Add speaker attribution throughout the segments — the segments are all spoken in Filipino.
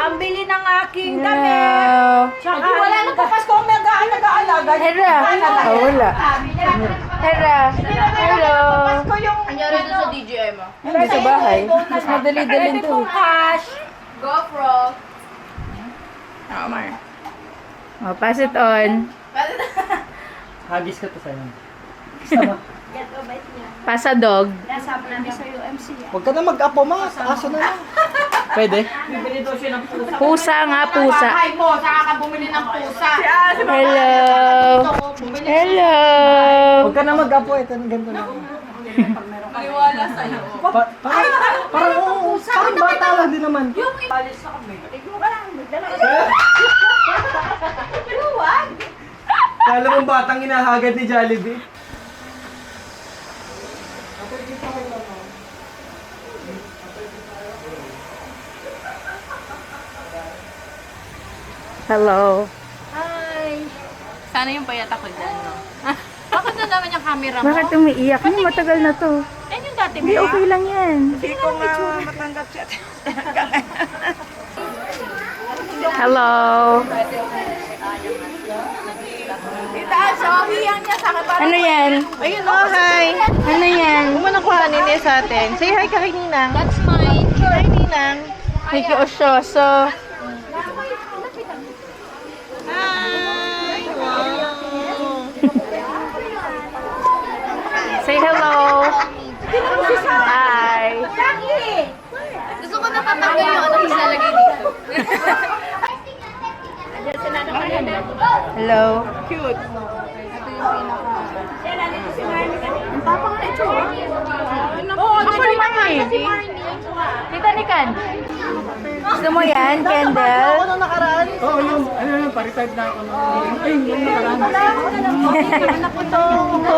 Speaker 1: Pambili ng aking damit. Tsaka wala nang papasko kung nag-aalaga.
Speaker 2: Hera. Wala. Hera. Hello.
Speaker 1: Pasko yung...
Speaker 3: Anyari doon sa DJI mo.
Speaker 2: Hindi sa bahay. Mas madali-dalin
Speaker 1: Pwede
Speaker 2: to.
Speaker 1: pong cash.
Speaker 3: GoPro.
Speaker 2: Omar. Oh, pass it on.
Speaker 4: Hagis ka to sa'yo.
Speaker 2: Pass a dog.
Speaker 1: Nasama namin sa UMC.
Speaker 4: Huwag ka na mag-apo, ma. Aso na lang. Pwede?
Speaker 1: Bibili daw siya ng pusa.
Speaker 2: Pusa nga, pusa.
Speaker 1: Bahay mo, saka ka bumili ng pusa.
Speaker 2: Hello. Hello.
Speaker 4: Huwag ka na mag-apo. Ito, ganito na.
Speaker 3: Maliwala sa'yo.
Speaker 4: Parang bata lang din naman.
Speaker 1: Yung ibalis sa kami. Tignan ka lang.
Speaker 4: Kala mong batang inahagad ni Jollibee.
Speaker 2: Hello.
Speaker 3: Hi. Sana yung payat ako dyan, no? Bakit na naman yung camera mo?
Speaker 2: Bakit umiiyak? Hindi, matagal na to.
Speaker 3: Yan yung dati mo.
Speaker 2: Hindi, okay lang yan.
Speaker 1: Hindi ko matanggap siya.
Speaker 2: Hello.
Speaker 1: Tita, sorry yan niya sa akin.
Speaker 2: Ano yan?
Speaker 5: Ayun o, hi!
Speaker 2: Ano yan?
Speaker 5: Kumanang kuhanin niya sa atin. Say hi ka kay Ninang.
Speaker 3: That's mine.
Speaker 5: Hi, Ninang.
Speaker 2: May kiosyoso.
Speaker 5: Hi! Wow!
Speaker 2: Say hello. Hi.
Speaker 3: Gusto ko na tatanggal yung ano ilalagay dito.
Speaker 2: Hello. Ako naman eh. Tita ni Kan. Gusto mo yan, Kendall?
Speaker 5: Ano nakaraan?
Speaker 4: Oo, yun. Ano yun? Paritard na ako. Ay, yung nakaraan.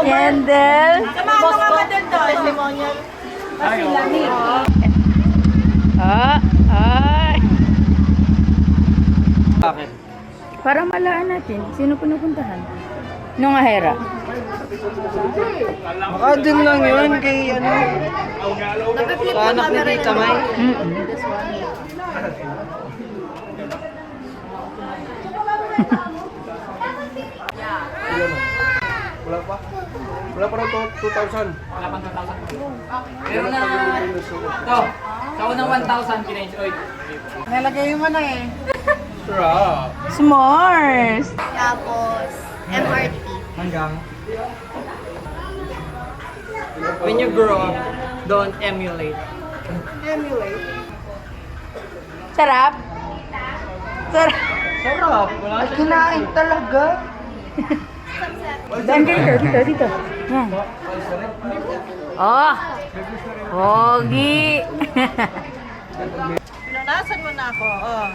Speaker 2: Kendall.
Speaker 5: Boss ko. Testimonial.
Speaker 4: Ay, oo.
Speaker 2: Ay.
Speaker 4: Bakit?
Speaker 2: Para malaan natin, sino pinupuntahan? Nung ahera.
Speaker 4: Baka din lang yun kay ano. Sa anak ni Tita May.
Speaker 6: Wala pa? Wala pa rin 2,000.
Speaker 7: Wala pang 2,000. Meron na... Ito. Sa unang 1,000 pinenjoy.
Speaker 5: Nalagay mo na eh.
Speaker 6: Sarap.
Speaker 2: S'mores.
Speaker 3: Tapos, MRT.
Speaker 4: Hanggang. When you grow up, don't emulate.
Speaker 2: Sarap? Sarap.
Speaker 4: Sarap. Wala siya.
Speaker 5: Kinain talaga.
Speaker 2: Dito. Yan. Oh! Pogi!
Speaker 5: Pinunasan mo na ako. Oh.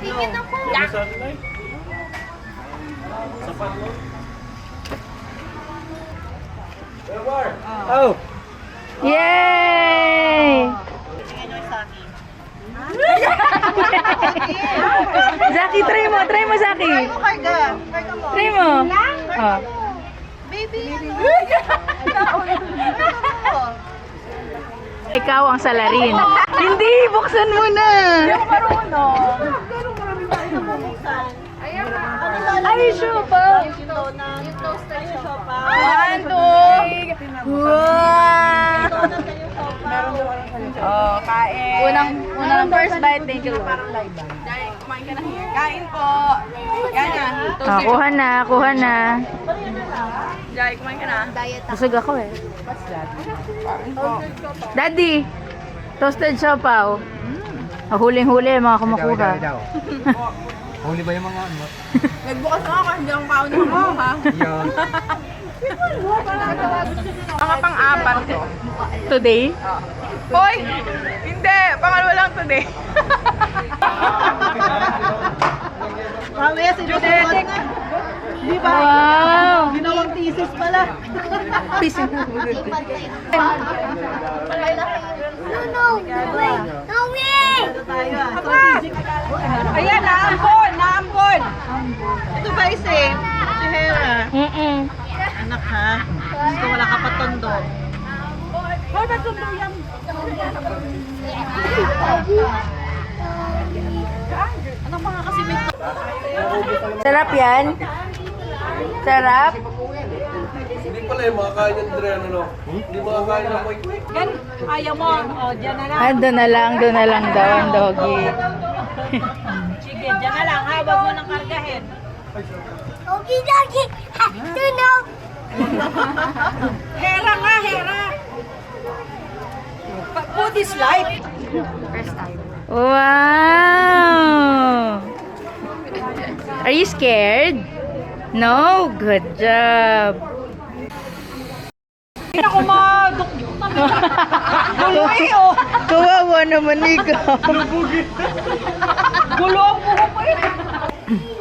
Speaker 3: Tingin ako.
Speaker 4: Oh!
Speaker 2: Yay!
Speaker 5: Tingin nyo sa akin.
Speaker 2: Zaki, try mo, Zaki.
Speaker 5: Ano karga? Karga mo.
Speaker 2: Try mo. Oh.
Speaker 5: Baby.
Speaker 2: Ikaw ang salarin. Hindi, buksan mo na. Ay, sopa.
Speaker 3: Yung toaster sopa.
Speaker 2: 1, 2. Wow! Oh, kain. Unang first bite, thank you, Lord.
Speaker 1: Kumain ka na here. Kain po. Yan na.
Speaker 2: Oh, kuha na.
Speaker 1: Jai, kumain ka na.
Speaker 3: Diet ako.
Speaker 2: Busog ako eh. Daddy, toasted siopaw. Oh, huling-huli mga kumukuha.
Speaker 4: Huli ba yung mga ano?
Speaker 1: Nagbukas na ako, hindi akong kaon ng mga.
Speaker 4: Yun.
Speaker 1: Mga pang-apat to.
Speaker 2: Today?
Speaker 1: Hoy! Hindi! Pangalawa lang today.
Speaker 5: Mamaya si Joseph na. Di ba?
Speaker 2: Wow!
Speaker 5: Ginawang thesis pala.
Speaker 2: Pising.
Speaker 3: No, wait. No, wait!
Speaker 5: Tayo ah.
Speaker 1: Ayan, naambon!
Speaker 5: Ito ba si Hera?
Speaker 2: Mm-mm.
Speaker 5: Anak ha? Gusto wala ka pa tondo.
Speaker 1: Uy, matundo yan.
Speaker 3: Ano pa nga kasi may...
Speaker 2: Sarap yan? Sarap?
Speaker 6: Hindi pala yung makakain yung Dre, ano? Hindi makakain ng quick.
Speaker 1: Yan, ayaw mo. O, dyan na lang.
Speaker 2: Doon na lang daw ang doggy.
Speaker 1: Sige, dyan na lang ha. Huwag mo nang kargahin. Hera nga, Hera. Food is life.
Speaker 2: Wow! Are you scared? No? Good job.
Speaker 1: Hindi ako madukduk na. Gulo eh, oh.
Speaker 2: Kawawa naman ikaw.
Speaker 1: Gulo ang buho ko eh.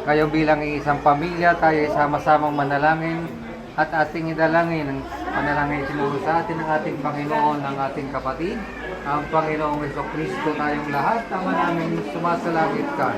Speaker 8: Kayo bilang isang pamilya, tayo sama-samang manalangin at ating idalangin ang panalangin tinuro sa atin ng ating Panginoon, ng ating kapatid, ang Panginoong Jesucristo tayong lahat, Ama namin sumasalangit ka.